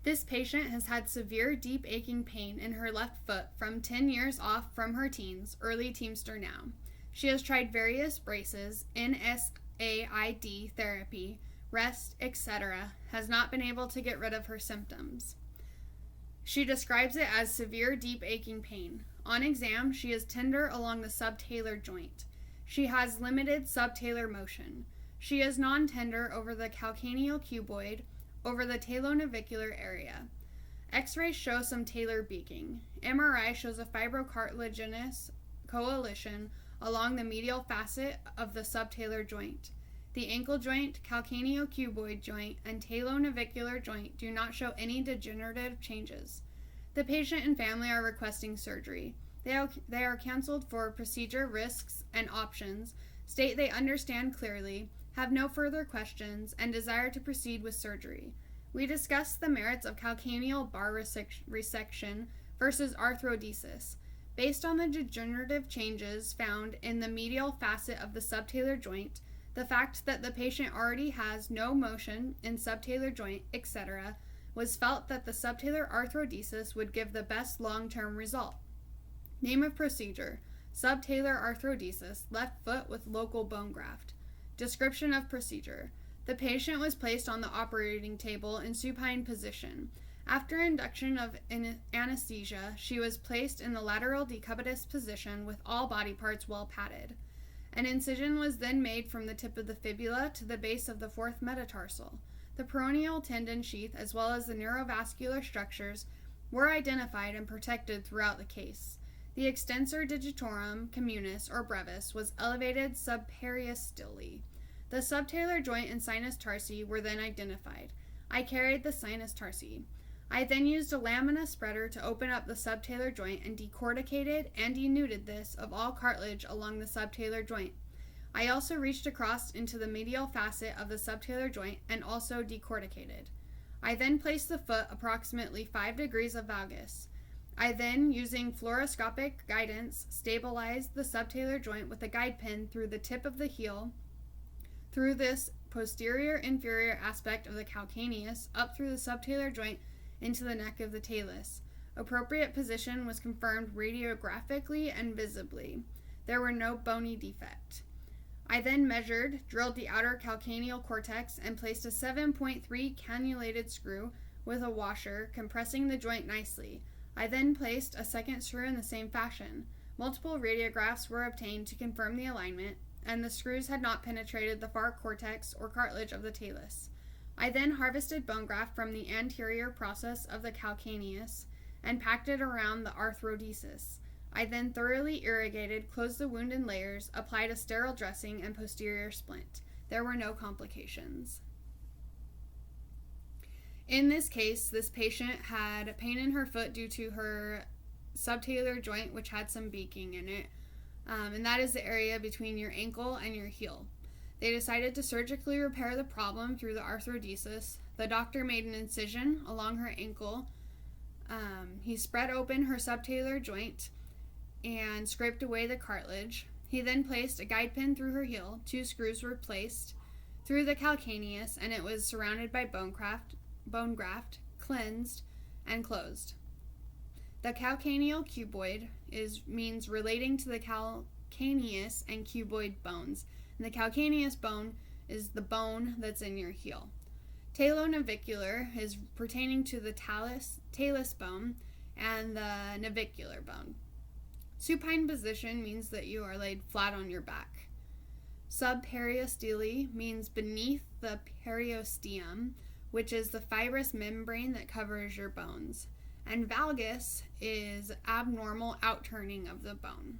This patient has had severe deep aching pain in her left foot from 10 years off from her teens, early teamster now. She has tried various braces, NSAID therapy, rest, etc., has not been able to get rid of her symptoms. She describes it as severe deep aching pain. On exam, she is tender along the subtalar joint. She has limited subtalar motion. She is non-tender over the calcaneal-cuboid, over the talonavicular area. X-rays show some talar beaking. MRI shows a fibrocartilaginous coalition along the medial facet of the subtalar joint. The ankle joint, calcaneal-cuboid joint, and talonavicular joint do not show any degenerative changes. The patient and family are requesting surgery. They are counseled for procedure risks and options, state they understand clearly, have no further questions, and desire to proceed with surgery. We discussed the merits of calcaneal bar resection versus arthrodesis. Based on the degenerative changes found in the medial facet of the subtalar joint, the fact that the patient already has no motion in subtalar joint, etc., was felt that the subtalar arthrodesis would give the best long-term result. Name of procedure: subtalar arthrodesis, left foot with local bone graft. Description of procedure: the patient was placed on the operating table in supine position. After induction of anesthesia, she was placed in the lateral decubitus position with all body parts well padded. An incision was then made from the tip of the fibula to the base of the fourth metatarsal. The peroneal tendon sheath, as well as the neurovascular structures, were identified and protected throughout the case. The extensor digitorum communis or brevis was elevated subperiostally. The subtalar joint and sinus tarsi were then identified. I carried the sinus tarsi. I then used a lamina spreader to open up the subtalar joint and decorticated and denuded this of all cartilage along the subtalar joint. I also reached across into the medial facet of the subtalar joint and also decorticated. I then placed the foot approximately 5 degrees of valgus. I then, using fluoroscopic guidance, stabilized the subtalar joint with a guide pin through the tip of the heel, through this posterior inferior aspect of the calcaneus, up through the subtalar joint into the neck of the talus. Appropriate position was confirmed radiographically and visibly. There were no bony defect. I then measured, drilled the outer calcaneal cortex, and placed a 7.3 cannulated screw with a washer, compressing the joint nicely. I then placed a second screw in the same fashion. Multiple radiographs were obtained to confirm the alignment, and the screws had not penetrated the far cortex or cartilage of the talus. I then harvested bone graft from the anterior process of the calcaneus and packed it around the arthrodesis. I then thoroughly irrigated, closed the wound in layers, applied a sterile dressing, and posterior splint. There were no complications. In this case, this patient had pain in her foot due to her subtalar joint, which had some beaking in it, and that is the area between your ankle and your heel. They decided to surgically repair the problem through the arthrodesis. The doctor made an incision along her ankle. He spread open her subtalar joint and scraped away the cartilage. He then placed a guide pin through her heel. 2 screws were placed through the calcaneus, and it was surrounded by bone graft, cleansed, and closed. The calcaneal cuboid means relating to the calcaneus and cuboid bones, and the calcaneus bone is the bone that's in your heel. Talonavicular is pertaining to the talus bone and the navicular bone. Supine position means that you are laid flat on your back. Subperiostely means beneath the periosteum, which is the fibrous membrane that covers your bones. And valgus is abnormal outturning of the bone.